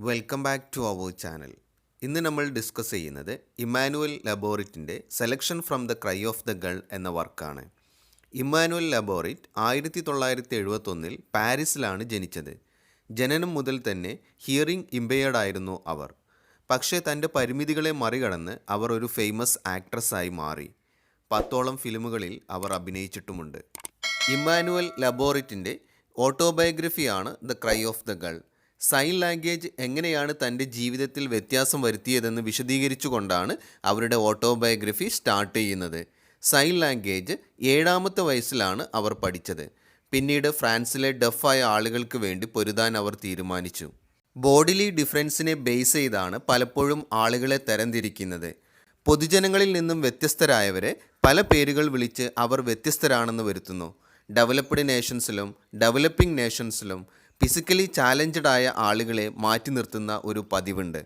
Welcome back to our channel. ഇന്ന് നമ്മൾ discuss ചെയ്യുന്നത് ഇമ്മാനുവൽ ലബോറിറ്റിൻ്റെ selection from the cry of the girl എന്ന വർക്കാണ്. ഇമ്മാനുവൽ ലബോറിറ്റ് 1971 പാരീസിലാണ് ജനിച്ചത്. ജനനം മുതൽ തന്നെ ഹിയറിംഗ് ഇമ്പയർഡ് ആയിരുന്നു അവർ. പക്ഷേ തൻ്റെ പരിമിതികളെ മറികടന്ന് അവർ ഒരു ഫേമസ് ആക്ട്രസ്സായി മാറി. 10ഓളം ഫിലിമുകളിൽ അവർ അഭിനയിച്ചിട്ടുമുണ്ട്. ഇമ്മാനുവൽ ലബോറിറ്റിൻ്റെ ഓട്ടോബയോഗ്രഫിയാണ് the cry of the girl. Sign language എങ്ങനെയാണ് തൻ്റെ ജീവിതത്തിൽ വ്യത്യാസം വരുത്തിയതെന്ന് വിശദീകരിച്ചുകൊണ്ടാണ് അവരുടെ ഓട്ടോബയോഗ്രഫി സ്റ്റാർട്ട് ചെയ്യുന്നത്. സൈൻ ലാംഗ്വേജ് 7ാമത്തെ വയസ്സിലാണ് അവർ പഠിച്ചത്. പിന്നീട് ഫ്രാൻസിലെ ഡഫായ ആളുകൾക്ക് വേണ്ടി പൊരുതാൻ അവർ തീരുമാനിച്ചു. ബോഡിലി ഡിഫറൻസിനെ ബേസ് ചെയ്താണ് പലപ്പോഴും ആളുകളെ തരംതിരിക്കുന്നത്. പൊതുജനങ്ങളിൽ നിന്നും വ്യത്യസ്തരായവരെ പല പേരുകൾ വിളിച്ച് അവർ വ്യത്യസ്തരാണെന്ന് വരുത്തുന്നു. ഡെവലപ്ഡ് നേഷൻസിലും ഡെവലപ്പിംഗ് നേഷൻസിലും ഫിസിക്കലി ചാലഞ്ച്ഡ് ആയ ആളുകളെ മാറ്റി നിർത്തുന്ന ഒരു പതിവുണ്ട്.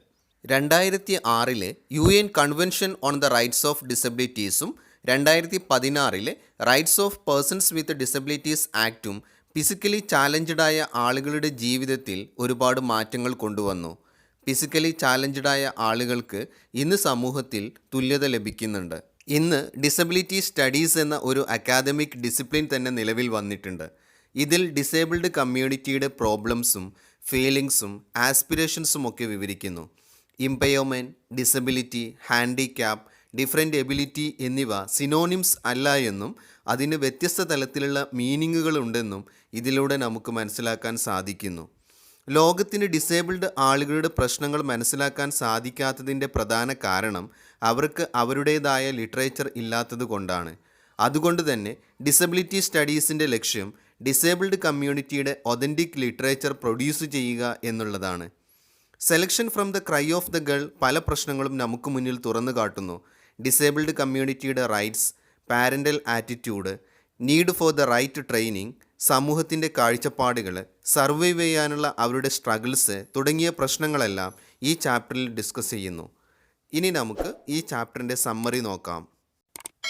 2006 UN convention on the rights of ഡിസബിലിറ്റീസും 2016 rights of persons with disabilities ആക്റ്റും ഫിസിക്കലി ചാലഞ്ച്ഡ് ആയ ആളുകളുടെ ജീവിതത്തിൽ ഒരുപാട് മാറ്റങ്ങൾ കൊണ്ടുവന്നു. ഫിസിക്കലി ചാലഞ്ച്ഡ് ആയ ആളുകൾക്ക് ഇന്ന് സമൂഹത്തിൽ തുല്യത ലഭിക്കുന്നുണ്ട്. ഇന്ന് ഡിസബിലിറ്റി സ്റ്റഡീസ് എന്ന ഒരു അക്കാദമിക് ഡിസിപ്ലിൻ തന്നെ നിലവിൽ വന്നിട്ടുണ്ട്. ഇതിൽ ഡിസേബിൾഡ് കമ്മ്യൂണിറ്റിയുടെ പ്രോബ്ലംസും ഫീലിങ്സും ആസ്പിറേഷൻസും ഒക്കെ വിവരിക്കുന്നു. ഇംപയർമെൻറ്റ്, ഡിസബിലിറ്റി, ഹാൻഡിക്യാപ്പ്, ഡിഫറെൻ്റ് എബിലിറ്റി എന്നിവ സിനോണിംസ് അല്ല എന്നും അതിന് വ്യത്യസ്ത തലത്തിലുള്ള മീനിങ്ങുകളുണ്ടെന്നും ഇതിലൂടെ നമുക്ക് മനസ്സിലാക്കാൻ സാധിക്കുന്നു. ലോകത്തിന് ഡിസേബിൾഡ് ആളുകളുടെ പ്രശ്നങ്ങൾ മനസ്സിലാക്കാൻ സാധിക്കാത്തതിൻ്റെ പ്രധാന കാരണം അവർക്ക് അവരുടേതായ ലിറ്ററേച്ചർ ഇല്ലാത്തത് കൊണ്ടാണ്. അതുകൊണ്ട് തന്നെ ഡിസബിലിറ്റി സ്റ്റഡീസിൻ്റെ ലക്ഷ്യം ഡിസേബിൾഡ് കമ്മ്യൂണിറ്റിയുടെ ഒതൻറ്റിക് ലിറ്ററേച്ചർ പ്രൊഡ്യൂസ് ചെയ്യുക എന്നുള്ളതാണ്. Selection from the cry of the girl പല പ്രശ്നങ്ങളും നമുക്ക് മുന്നിൽ തുറന്നു കാട്ടുന്നു. ഡിസേബിൾഡ് കമ്മ്യൂണിറ്റിയുടെ rights, parental attitude, need for the right training, സമൂഹത്തിൻ്റെ കാഴ്ചപ്പാടുകൾ, സർവൈവ് ചെയ്യാനുള്ള അവരുടെ സ്ട്രഗിൾസ് തുടങ്ങിയ പ്രശ്നങ്ങളെല്ലാം ഈ ചാപ്റ്ററിൽ ഡിസ്കസ് ചെയ്യുന്നു. ഇനി നമുക്ക് ഈ ചാപ്റ്ററിൻ്റെ സമ്മറി നോക്കാം.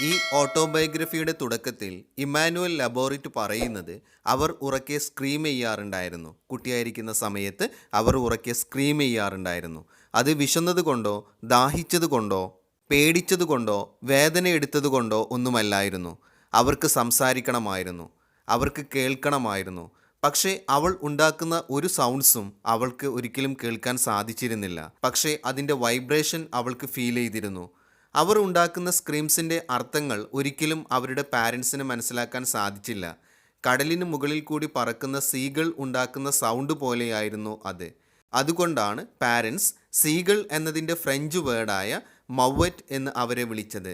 ഈ ഓട്ടോബയോഗ്രഫിയുടെ തുടക്കത്തിൽ ഇമ്മാനുവൽ ലബോറിറ്റ് പറയുന്നത് അവർ ഉറക്കെ സ്ക്രീം ചെയ്യാറുണ്ടായിരുന്നു. കുട്ടിയായിരിക്കുന്ന സമയത്ത് അവർ ഉറക്കെ സ്ക്രീം ചെയ്യാറുണ്ടായിരുന്നു. അത് വിശന്നത് കൊണ്ടോ ദാഹിച്ചത് കൊണ്ടോ പേടിച്ചത് കൊണ്ടോ വേദന എടുത്തത് കൊണ്ടോ ഒന്നുമല്ലായിരുന്നു. അവർക്ക് സംസാരിക്കണമായിരുന്നു, അവർക്ക് കേൾക്കണമായിരുന്നു. പക്ഷേ അവൾ ഉണ്ടാക്കുന്ന ഒരു സൗണ്ട്സും അവൾക്ക് ഒരിക്കലും കേൾക്കാൻ സാധിച്ചിരുന്നില്ല. പക്ഷേ അതിൻ്റെ വൈബ്രേഷൻ അവൾക്ക് ഫീൽ ചെയ്തിരുന്നു. അവർ ഉണ്ടാക്കുന്ന സ്ക്രീംസിൻ്റെ അർത്ഥങ്ങൾ ഒരിക്കലും അവരുടെ പാരൻസിന് മനസ്സിലാക്കാൻ സാധിച്ചില്ല. കടലിന് മുകളിൽ കൂടി പറക്കുന്ന സീകൾ ഉണ്ടാക്കുന്ന സൗണ്ട് പോലെയായിരുന്നു അത്. അതുകൊണ്ടാണ് പാരൻസ് സീകൾ എന്നതിൻ്റെ ഫ്രഞ്ച് വേർഡായ മൗവറ്റ് എന്ന് അവരെ വിളിച്ചത്.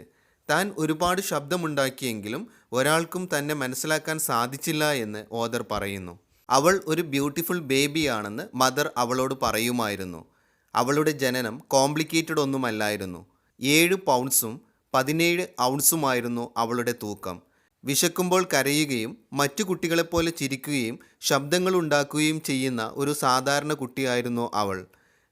താൻ ഒരുപാട് ശബ്ദമുണ്ടാക്കിയെങ്കിലും ഒരാൾക്കും തന്നെ മനസ്സിലാക്കാൻ സാധിച്ചില്ല എന്ന് ഓതർ പറയുന്നു. അവൾ ഒരു ബ്യൂട്ടിഫുൾ ബേബിയാണെന്ന് മദർ അവളോട് പറയുമായിരുന്നു. അവളുടെ ജനനം കോംപ്ലിക്കേറ്റഡ് ഒന്നുമല്ലായിരുന്നു. 7 പൗണ്ട്സും 17 ഔൺസുമായിരുന്നു അവളുടെ തൂക്കം. വിശക്കുമ്പോൾ കരയുകയും മറ്റു കുട്ടികളെപ്പോലെ ചിരിക്കുകയും ശബ്ദങ്ങൾ ഉണ്ടാക്കുകയും ചെയ്യുന്ന ഒരു സാധാരണ കുട്ടിയായിരുന്നു അവൾ.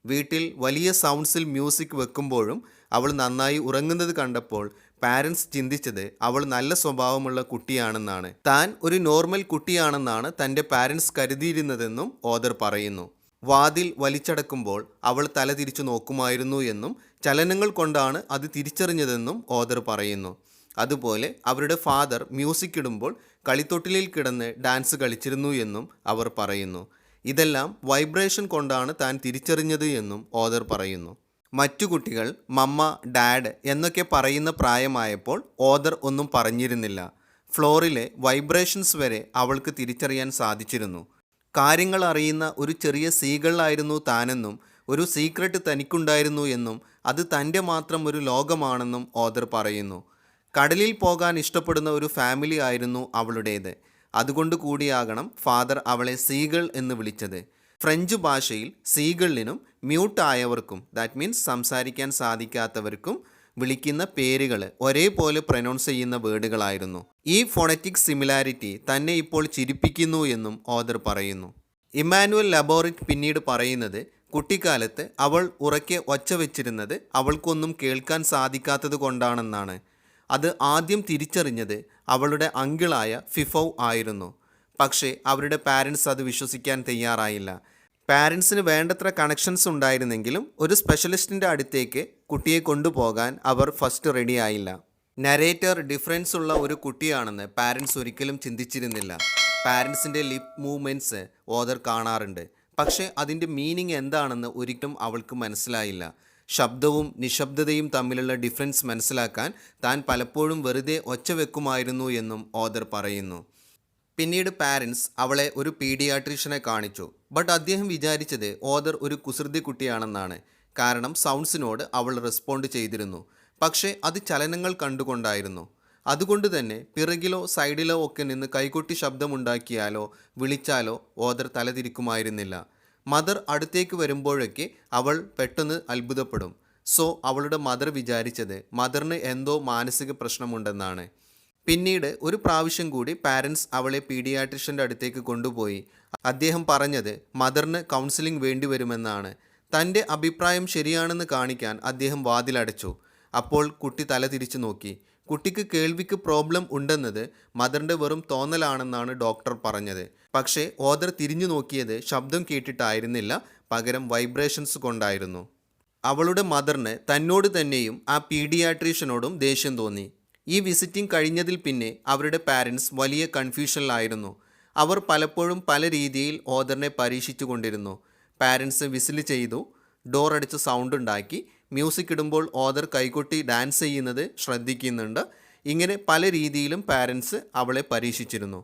വീട്ടിൽ വലിയ സൗണ്ട്സിൽ മ്യൂസിക് വെക്കുമ്പോഴും അവൾ നന്നായി ഉറങ്ങുന്നത് കണ്ടപ്പോൾ പാരൻസ് ചിന്തിച്ചത് അവൾ നല്ല സ്വഭാവമുള്ള കുട്ടിയാണെന്നാണ്. താൻ ഒരു നോർമൽ കുട്ടിയാണെന്നാണ് തൻ്റെ പാരൻസ് കരുതിയിരുന്നതെന്നും ഓതർ പറയുന്നു. വാതിൽ വലിച്ചടക്കുമ്പോൾ അവൾ തല തിരിച്ചു നോക്കുമായിരുന്നു എന്നും ചലനങ്ങൾ കൊണ്ടാണ് അത് തിരിച്ചറിഞ്ഞതെന്നും ഓതർ പറയുന്നു. അതുപോലെ അവരുടെ ഫാദർ മ്യൂസിക് ഇടുമ്പോൾ കളിത്തൊട്ടിലിൽ കിടന്ന് ഡാൻസ് കളിച്ചിരുന്നു എന്നും അവർ പറയുന്നു. ഇതെല്ലാം വൈബ്രേഷൻ കൊണ്ടാണ് താൻ തിരിച്ചറിഞ്ഞത് എന്നും ഓതർ പറയുന്നു. മറ്റു കുട്ടികൾ മമ്മ, ഡാഡ് എന്നൊക്കെ പറയുന്ന പ്രായമായപ്പോൾ ഓതർ ഒന്നും പറഞ്ഞിരുന്നില്ല. ഫ്ലോറിലെ വൈബ്രേഷൻസ് വരെ അവൾക്ക് തിരിച്ചറിയാൻ സാധിച്ചിരുന്നു. കാര്യങ്ങൾ അറിയുന്ന ഒരു ചെറിയ സീകളായിരുന്നു താനെന്നും ഒരു സീക്രട്ട് തനിക്കുണ്ടായിരുന്നു എന്നും അത് തൻ്റെ മാത്രം ഒരു ലോകമാണെന്നും ഓതർ പറയുന്നു. കടലിൽ പോകാൻ ഇഷ്ടപ്പെടുന്ന ഒരു ഫാമിലി ആയിരുന്നു അവളുടേത്. അതുകൊണ്ട് കൂടിയാകണം ഫാദർ അവളെ സീകൾ എന്ന് വിളിച്ചത്. ഫ്രഞ്ച് ഭാഷയിൽ സീകളിനും മ്യൂട്ട് ആയവർക്കും, ദാറ്റ് മീൻസ് സംസാരിക്കാൻ സാധിക്കാത്തവർക്കും വിളിക്കുന്ന പേരുകൾ ഒരേപോലെ പ്രൊനൗൺസ് ചെയ്യുന്ന വേർഡുകളായിരുന്നു. ഈ ഫോണറ്റിക് സിമിലാരിറ്റി തന്നെ ഇപ്പോൾ ചിരിപ്പിക്കുന്നു എന്നും ഓതർ പറയുന്നു. ഇമ്മാനുവൽ ലബോറിറ്റ് പിന്നീട് പറയുന്നത് കുട്ടിക്കാലത്ത് അവൾ ഉറക്കെ ഒച്ച വെച്ചിരുന്നത് അവൾക്കൊന്നും കേൾക്കാൻ സാധിക്കാത്തത് കൊണ്ടാണെന്നാണ്. അത് ആദ്യം തിരിച്ചറിഞ്ഞത് അവളുടെ അങ്കിളായ ഫിഫൗ ആയിരുന്നു. പക്ഷേ അവരുടെ പാരൻസ് അത് വിശ്വസിക്കാൻ തയ്യാറായില്ല. പാരൻസിന് വേണ്ടത്ര കണക്ഷൻസ് ഉണ്ടായിരുന്നെങ്കിലും ഒരു സ്പെഷ്യലിസ്റ്റിൻ്റെ അടുത്തേക്ക് കുട്ടിയെ കൊണ്ടുപോകാൻ അവർ ഫസ്റ്റ് റെഡി ആയില്ല. നരേറ്റർ ഡിഫറൻസ് ഉള്ള ഒരു കുട്ടിയാണെന്ന് പാരൻസ് ഒരിക്കലും ചിന്തിച്ചിരുന്നില്ല. പാരൻസിൻ്റെ ലിപ് മൂവ്മെൻറ്റ്സ് ഓദർ കാണാറുണ്ട്, പക്ഷേ അതിൻ്റെ മീനിങ് എന്താണെന്ന് ഒരിക്കലും അവൾക്ക് മനസ്സിലായില്ല. ശബ്ദവും നിശബ്ദതയും തമ്മിലുള്ള ഡിഫറൻസ് മനസ്സിലാക്കാൻ താൻ പലപ്പോഴും വെറുതെ ഒച്ച വെക്കുമായിരുന്നു എന്നും ഓദർ പറയുന്നു. പിന്നീട് പാരൻസ് അവളെ ഒരു പീഡിയാട്രീഷ്യനെ കാണിച്ചു. ബട്ട് അദ്ദേഹം വിചാരിച്ചത് ഓദർ ഒരു കുസൃതി കുട്ടിയാണെന്നാണ്. കാരണം സൗണ്ട്സിനോട് അവൾ റെസ്പോണ്ട് ചെയ്തിരുന്നു, പക്ഷേ അത് ചലനങ്ങൾ കണ്ടുകൊണ്ടായിരുന്നു. അതുകൊണ്ട് തന്നെ പിറകിലോ സൈഡിലോ ഒക്കെ നിന്ന് കൈകൊട്ടി ശബ്ദമുണ്ടാക്കിയാലോ വിളിച്ചാലോ ഓദർ തലതിരിക്കുമായിരുന്നില്ല. മദർ അടുത്തേക്ക് വരുമ്പോഴൊക്കെ അവൾ പെട്ടെന്ന് അത്ഭുതപ്പെടും. സോ അവളുടെ മദർ വിചാരിച്ചത് മദറിന് എന്തോ മാനസിക പ്രശ്നമുണ്ടെന്നാണ്. പിന്നീട് ഒരു പ്രാവശ്യം കൂടി പാരൻസ് അവളെ പീഡിയാട്രിഷ്യൻ്റെ അടുത്തേക്ക് കൊണ്ടുപോയി. അദ്ദേഹം പറഞ്ഞത് മദറിന് കൗൺസിലിംഗ് വേണ്ടിവരുമെന്നാണ്. തൻ്റെ അഭിപ്രായം ശരിയാണെന്ന് കാണിക്കാൻ അദ്ദേഹം വാതിലടച്ചു. അപ്പോൾ കുട്ടി തല തിരിച്ചു നോക്കി. കുട്ടിക്ക് കേൾവിക്ക് പ്രോബ്ലം ഉണ്ടെന്നത് മദറിൻ്റെ വെറും തോന്നലാണെന്നാണ് ഡോക്ടർ പറഞ്ഞത്. പക്ഷേ ഓദർ തിരിഞ്ഞു നോക്കിയത് ശബ്ദം കേട്ടിട്ടായിരുന്നില്ല, പകരം വൈബ്രേഷൻസ് കൊണ്ടായിരുന്നു. അവളുടെ മദറിന് തന്നോട് തന്നെയും ആ പീഡിയാട്രീഷ്യനോടും ദേഷ്യം തോന്നി. ഈ വിസിറ്റിംഗ് കഴിഞ്ഞതിൽ പിന്നെ അവരുടെ പാരൻസ് വലിയ കൺഫ്യൂഷനിലായിരുന്നു. അവർ പലപ്പോഴും പല രീതിയിൽ ഓദറിനെ പരീക്ഷിച്ചു കൊണ്ടിരുന്നു. പാരൻസ് വിസിൽ ചെയ്തു, ഡോർ അടിച്ച് സൗണ്ട് ഉണ്ടാക്കി, മ്യൂസിക് ഇടുമ്പോൾ ഓദർ കൈകൊട്ടി ഡാൻസ് ചെയ്യുന്നത് ശ്രദ്ധിക്കുന്നുണ്ട്. ഇങ്ങനെ പല രീതിയിലും പാരൻസ് അവളെ പരീക്ഷിച്ചിരുന്നു.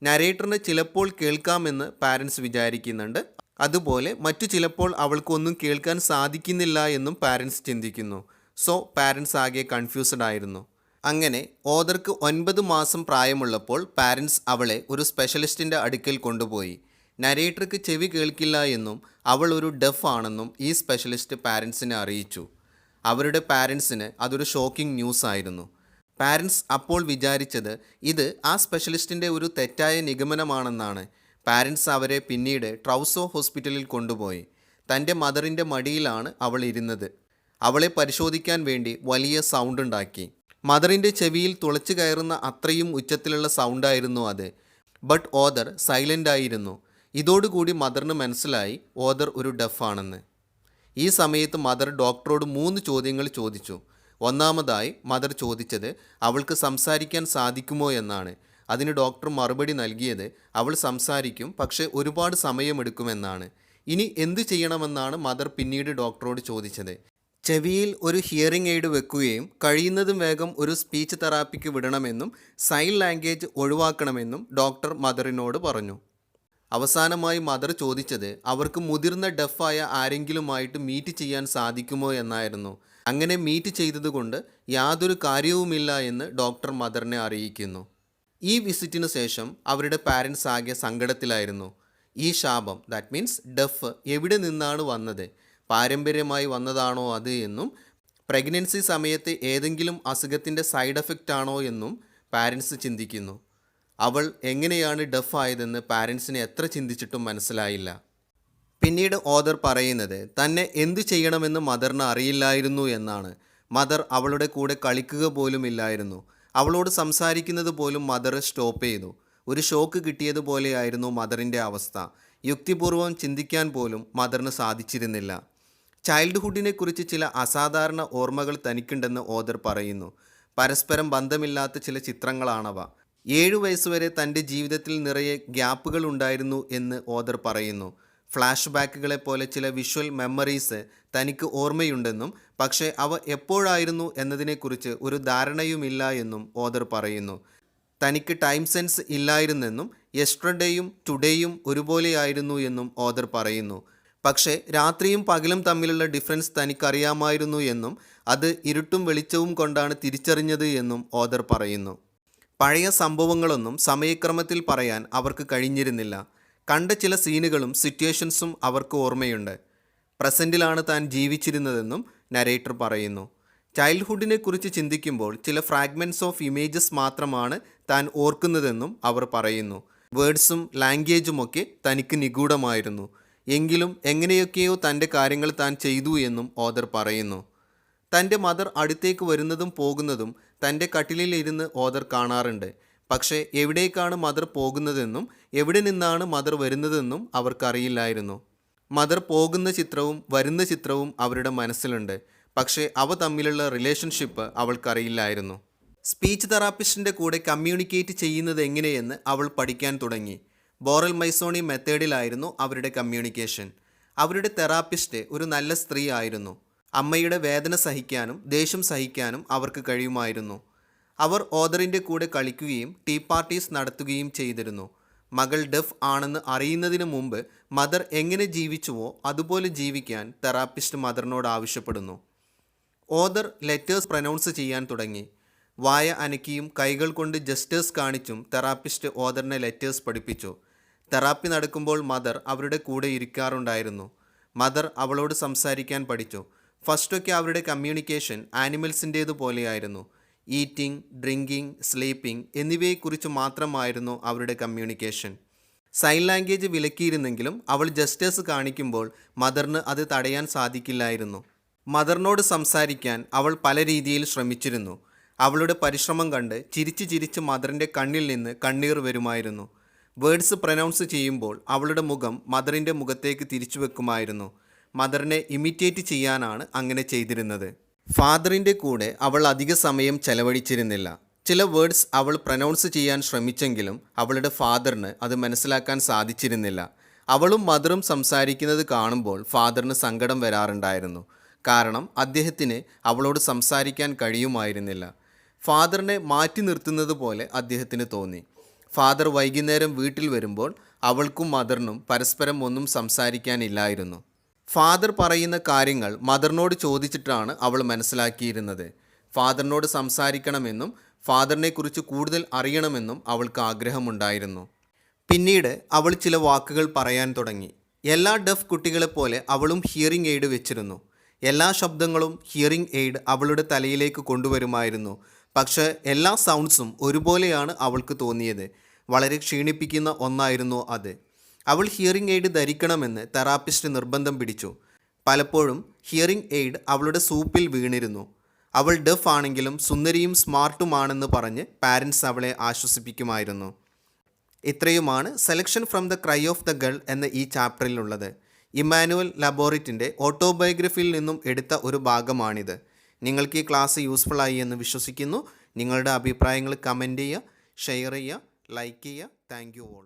നരേറ്ററിന് ചിലപ്പോൾ കേൾക്കാമെന്ന് പാരൻസ് വിചാരിക്കുന്നുണ്ട്, അതുപോലെ മറ്റു ചിലപ്പോൾ അവൾക്കൊന്നും കേൾക്കാൻ സാധിക്കുന്നില്ല എന്നും പാരൻസ് ചിന്തിക്കുന്നു. സോ പാരൻസ് ആകെ കൺഫ്യൂസ്ഡ് ആയിരുന്നു. അങ്ങനെ ഓദർക്ക് 9 മാസം പ്രായമുള്ളപ്പോൾ പാരൻസ് അവളെ ഒരു സ്പെഷ്യലിസ്റ്റിൻ്റെ അടുക്കൽ കൊണ്ടുപോയി. നരേറ്റർക്ക് ചെവി കേൾക്കില്ല എന്നും അവൾ ഒരു ഡെഫ് ആണെന്നും ഈ സ്പെഷ്യലിസ്റ്റ് പാരൻസിനെ അറിയിച്ചു. അവരുടെ പാരൻസിന് അതൊരു ഷോക്കിംഗ് ന്യൂസ് ആയിരുന്നു. പാരൻസ് അപ്പോൾ വിചാരിച്ചത് ഇത് ആ സ്പെഷ്യലിസ്റ്റിൻ്റെ ഒരു തെറ്റായ നിഗമനമാണെന്നാണ്. പാരൻസ് അവരെ പിന്നീട് ട്രൗസോ ഹോസ്പിറ്റലിൽ കൊണ്ടുപോയി. തൻ്റെ മദറിൻ്റെ മടിയിലാണ് അവൾ ഇരുന്നത്. അവളെ പരിശോധിക്കാൻ വേണ്ടി വലിയ സൗണ്ട് ഉണ്ടാക്കി. മദറിൻ്റെ ചെവിയിൽ തുളച്ചു കയറുന്ന അത്രയും ഉച്ചത്തിലുള്ള സൗണ്ടായിരുന്നു അത്. ബട്ട് ഓദർ സൈലൻ്റ് ആയിരുന്നു. ഇതോടുകൂടി മദറിന് മനസ്സിലായി ഓദർ ഒരു ഡെഫാണെന്ന്. ഈ സമയത്ത് മദർ ഡോക്ടറോട് 3 ചോദ്യങ്ങൾ ചോദിച്ചു. ഒന്നാമതായി മദർ ചോദിച്ചത് അവൾക്ക് സംസാരിക്കാൻ സാധിക്കുമോ എന്നാണ്. അതിന് ഡോക്ടർ മറുപടി നൽകിയത് അവൾ സംസാരിക്കും, പക്ഷേ ഒരുപാട് സമയമെടുക്കുമെന്നാണ്. ഇനി എന്തു ചെയ്യണമെന്നാണ് മദർ പിന്നീട് ഡോക്ടറോട് ചോദിച്ചത്. ചെവിയിൽ ഒരു ഹിയറിംഗ് എയ്ഡ് വെക്കുകയും കഴിയുന്നതും വേഗം ഒരു സ്പീച്ച് തെറാപ്പിക്ക് വിടണമെന്നും സൈൻ ലാംഗ്വേജ് ഒഴിവാക്കണമെന്നും ഡോക്ടർ മദറിനോട് പറഞ്ഞു. അവസാനമായി മദർ ചോദിച്ചത് അവർക്ക് മുതിർന്ന ഡെഫായ ആരെങ്കിലുമായിട്ട് മീറ്റ് ചെയ്യാൻ സാധിക്കുമോ എന്നായിരുന്നു. അങ്ങനെ മീറ്റ് ചെയ്തതുകൊണ്ട് യാതൊരു കാര്യവുമില്ല എന്ന് ഡോക്ടർ മദറിനെ അറിയിക്കുന്നു. ഈ വിസിറ്റിനു ശേഷം അവരുടെ പാരൻസ് ആകെ സങ്കടത്തിലായിരുന്നു. ഈ ശാപം, ദാറ്റ് മീൻസ് ഡെഫ്, എവിടെ നിന്നാണ് വന്നത്? പാരമ്പര്യമായി വന്നതാണോ അത് എന്നും പ്രഗ്നൻസി സമയത്ത് ഏതെങ്കിലും അസുഖത്തിൻ്റെ സൈഡ് എഫക്റ്റ് ആണോ എന്നും പാരൻസ് ചിന്തിക്കുന്നു. അവൾ എങ്ങനെയാണ് ഡെഫ് ആയതെന്ന് പാരൻസിനെ എത്ര ചിന്തിച്ചിട്ടും മനസ്സിലായില്ല. പിന്നീട് ഓദർ പറയുന്നത് തന്നെ എന്തു ചെയ്യണമെന്ന് മദറിന് അറിയില്ലായിരുന്നു എന്നാണ്. മദർ അവളുടെ കൂടെ കളിക്കുക പോലും ഇല്ലായിരുന്നു. അവളോട് സംസാരിക്കുന്നത് പോലും മദർ സ്റ്റോപ്പ് ചെയ്തു. ഒരു ഷോക്ക് കിട്ടിയതുപോലെയായിരുന്നു മദറിൻ്റെ അവസ്ഥ. യുക്തിപൂർവ്വം ചിന്തിക്കാൻ പോലും മദറിന് സാധിച്ചിരുന്നില്ല. ചൈൽഡ്ഹുഡിനെക്കുറിച്ച് ചില അസാധാരണ ഓർമ്മകൾ തനിക്കുണ്ടെന്ന് ഓദർ പറയുന്നു. പരസ്പരം ബന്ധമില്ലാത്ത ചില ചിത്രങ്ങളാണവ. 7 വയസ്സുവരെ തൻ്റെ ജീവിതത്തിൽ നിറയെ ഗ്യാപ്പുകൾ ഉണ്ടായിരുന്നു എന്ന് ഓദർ പറയുന്നു. ഫ്ലാഷ് ബാക്കുകളെപ്പോലെ ചില വിഷ്വൽ മെമ്മറീസ് തനിക്ക് ഓർമ്മയുണ്ടെന്നും പക്ഷേ അവ എപ്പോഴായിരുന്നു എന്നതിനെക്കുറിച്ച് ഒരു ധാരണയുമില്ല എന്നും ഓദർ പറയുന്നു. തനിക്ക് ടൈം സെൻസ് ഇല്ലായിരുന്നെന്നും യെസ്റ്റർഡേയും ടുഡേയും ഒരുപോലെയായിരുന്നു എന്നും ഓദർ പറയുന്നു. പക്ഷേ രാത്രിയും പകലും തമ്മിലുള്ള ഡിഫറൻസ് തനിക്കറിയാമായിരുന്നു എന്നും അത് ഇരുട്ടും വെളിച്ചവും കൊണ്ടാണ് തിരിച്ചറിഞ്ഞത് എന്നും ഓദർ പറയുന്നു. പഴയ സംഭവങ്ങളൊന്നും സമയക്രമത്തിൽ പറയാൻ അവർക്ക് കഴിഞ്ഞിരുന്നില്ല. കണ്ട ചില സീനുകളും സിറ്റുവേഷൻസും അവർക്ക് ഓർമ്മയുണ്ട്. പ്രസൻറ്റിലാണ് താൻ ജീവിച്ചിരുന്നതെന്നും നരേറ്റർ പറയുന്നു. ചൈൽഡ്ഹുഡിനെക്കുറിച്ച് ചിന്തിക്കുമ്പോൾ ചില ഫ്രാഗ്മെൻറ്റ്സ് ഓഫ് ഇമേജസ് മാത്രമാണ് താൻ ഓർക്കുന്നതെന്നും അവർ പറയുന്നു. വേർഡ്സും ലാംഗ്വേജുമൊക്കെ തനിക്ക് നിഗൂഢമായിരുന്നു. എങ്കിലും എങ്ങനെയൊക്കെയോ തൻ്റെ കാര്യങ്ങൾ താൻ ചെയ്തു എന്നും ഓദർ പറയുന്നു. തൻ്റെ മദർ അടുത്തേക്ക് വരുന്നതും പോകുന്നതും തൻ്റെ കട്ടിലിൽ ഇരുന്ന് ഓദർ കാണാറുണ്ട്. പക്ഷേ എവിടേക്കാണ് മദർ പോകുന്നതെന്നും എവിടെ നിന്നാണ് മദർ വരുന്നതെന്നും അവർക്കറിയില്ലായിരുന്നു. മദർ പോകുന്ന ചിത്രവും വരുന്ന ചിത്രവും അവരുടെ മനസ്സിലുണ്ട്. പക്ഷേ അവ തമ്മിലുള്ള റിലേഷൻഷിപ്പ് അവൾക്കറിയില്ലായിരുന്നു. സ്പീച്ച് തെറാപ്പിസ്റ്റിൻ്റെ കൂടെ കമ്മ്യൂണിക്കേറ്റ് ചെയ്യുന്നത് എങ്ങനെയെന്ന് അവൾ പഠിക്കാൻ തുടങ്ങി. ബോറൽ മൈസോണി മെത്തേഡിലായിരുന്നു അവരുടെ കമ്മ്യൂണിക്കേഷൻ. അവരുടെ തെറാപ്പിസ്റ്റ് ഒരു നല്ല സ്ത്രീ ആയിരുന്നു. അമ്മയുടെ വേദന സഹിക്കാനും ദേഷ്യം സഹിക്കാനും അവർക്ക് കഴിയുമായിരുന്നു. അവർ ഓദറിൻ്റെ കൂടെ കളിക്കുകയും ടീ പാർട്ടീസ് നടത്തുകയും ചെയ്തിരുന്നു. മകൾ ഡെഫ് ആണെന്ന് അറിയുന്നതിന് മുമ്പ് മദർ എങ്ങനെ ജീവിച്ചുവോ അതുപോലെ ജീവിക്കാൻ തെറാപ്പിസ്റ്റ് മദറിനോട് ആവശ്യപ്പെടുന്നു. ഓദർ ലെറ്റേഴ്സ് പ്രൊനൗൺസ് ചെയ്യാൻ തുടങ്ങി. വായ അനക്കിയും കൈകൾ കൊണ്ട് ജസ്റ്റേഴ്സ് കാണിച്ചും തെറാപ്പിസ്റ്റ് ഓദറിനെ ലെറ്റേഴ്സ് പഠിപ്പിച്ചു. തെറാപ്പി നടക്കുമ്പോൾ മദർ അവരുടെ കൂടെ ഇരിക്കാറുണ്ടായിരുന്നു. മദർ അവളോട് സംസാരിക്കാൻ പഠിച്ചു. ഫസ്റ്റൊക്കെ അവരുടെ കമ്മ്യൂണിക്കേഷൻ ആനിമൽസിൻ്റേതുപോലെയായിരുന്നു. ഈറ്റിംഗ്, ഡ്രിങ്കിങ്, സ്ലീപ്പിംഗ് എന്നിവയെക്കുറിച്ച് മാത്രമായിരുന്നു അവരുടെ കമ്മ്യൂണിക്കേഷൻ. സൈൻ ലാംഗ്വേജ് വിലക്കിയിരുന്നെങ്കിലും അവൾ ജസ്റ്റേഴ്സ് കാണിക്കുമ്പോൾ മദറിന് അത് തടയാൻ സാധിക്കില്ലായിരുന്നു. മദറിനോട് സംസാരിക്കാൻ അവൾ പല രീതിയിൽ ശ്രമിച്ചിരുന്നു. അവളുടെ പരിശ്രമം കണ്ട് ചിരിച്ച് ചിരിച്ച് മദറിൻ്റെ കണ്ണിൽ നിന്ന് കണ്ണീർ വരുമായിരുന്നു. വേർഡ്സ് പ്രൊനൗൺസ് ചെയ്യുമ്പോൾ അവളുടെ മുഖം മദറിൻ്റെ മുഖത്തേക്ക് തിരിച്ചു വെക്കുമായിരുന്നു. മദറിനെ ഇമിറ്റേറ്റ് ചെയ്യാനാണ് അങ്ങനെ ചെയ്തിരുന്നത്. ഫാദറിൻ്റെ കൂടെ അവൾ അധിക സമയം ചെലവഴിച്ചിരുന്നില്ല. ചില വേർഡ്സ് അവൾ പ്രൊനൗൺസ് ചെയ്യാൻ ശ്രമിച്ചെങ്കിലും അവളുടെ ഫാദറിന് അത് മനസ്സിലാക്കാൻ സാധിച്ചിരുന്നില്ല. അവളും മദറും സംസാരിക്കുന്നത് കാണുമ്പോൾ ഫാദറിന് സങ്കടം വരാറുണ്ടായിരുന്നു. കാരണം അദ്ദേഹത്തിന് അവളോട് സംസാരിക്കാൻ കഴിയുമായിരുന്നില്ല. ഫാദറിനെ മാറ്റി നിർത്തുന്നത് പോലെ അദ്ദേഹത്തിന് തോന്നി. ഫാദർ വൈകുന്നേരം വീട്ടിൽ വരുമ്പോൾ അവൾക്കും മദറിനും പരസ്പരം ഒന്നും സംസാരിക്കാനില്ലായിരുന്നു. ഫാദർ പറയുന്ന കാര്യങ്ങൾ മദറിനോട് ചോദിച്ചിട്ടാണ് അവൾ മനസ്സിലാക്കിയിരുന്നത്. ഫാദറിനോട് സംസാരിക്കണമെന്നും ഫാദറിനെക്കുറിച്ച് കൂടുതൽ അറിയണമെന്നും അവൾക്ക് ആഗ്രഹമുണ്ടായിരുന്നു. പിന്നീട് അവൾ ചില വാക്കുകൾ പറയാൻ തുടങ്ങി. എല്ലാ ഡെഫ് കുട്ടികളെപ്പോലെ അവളും ഹിയറിംഗ് എയ്ഡ് വെച്ചിരുന്നു. എല്ലാ ശബ്ദങ്ങളും ഹിയറിംഗ് എയ്ഡ് അവളുടെ തലയിലേക്ക് കൊണ്ടുവരുമായിരുന്നു. പക്ഷേ എല്ലാ സൗണ്ട്സും ഒരുപോലെയാണ് അവൾക്ക് തോന്നിയത്. വളരെ ക്ഷീണിപ്പിക്കുന്ന ഒന്നായിരുന്നു അത്. അവൾ ഹിയറിംഗ് എയ്ഡ് ധരിക്കണമെന്ന് തെറാപ്പിസ്റ്റ് നിർബന്ധം പിടിച്ചു. പലപ്പോഴും ഹിയറിംഗ് എയ്ഡ് അവളുടെ സൂപ്പിൽ വീണിരുന്നു. അവൾ ഡെഫ് ആണെങ്കിലും സുന്ദരിയും സ്മാർട്ടുമാണെന്ന് പറഞ്ഞ് പാരൻസ് അവളെ ആശ്വസിപ്പിക്കുമായിരുന്നു. ഇത്രയുമാണ് selection from the cry of the girl എന്ന ഈ ചാപ്റ്ററിലുള്ളത്. ഇമ്മാനുവൽ ലബോറിറ്റിൻ്റെ ഓട്ടോബയോഗ്രഫിയിൽ നിന്നും എടുത്ത ഒരു ഭാഗമാണിത്. നിങ്ങൾക്ക് ഈ ക്ലാസ് യൂസ്ഫുള്ളായി എന്ന് വിശ്വസിക്കുന്നു. നിങ്ങളുടെ അഭിപ്രായങ്ങൾ കമൻറ്റ് ചെയ്യുക, ഷെയർ ചെയ്യുക, ലൈക്ക് ചെയ്യുക. Thank you all.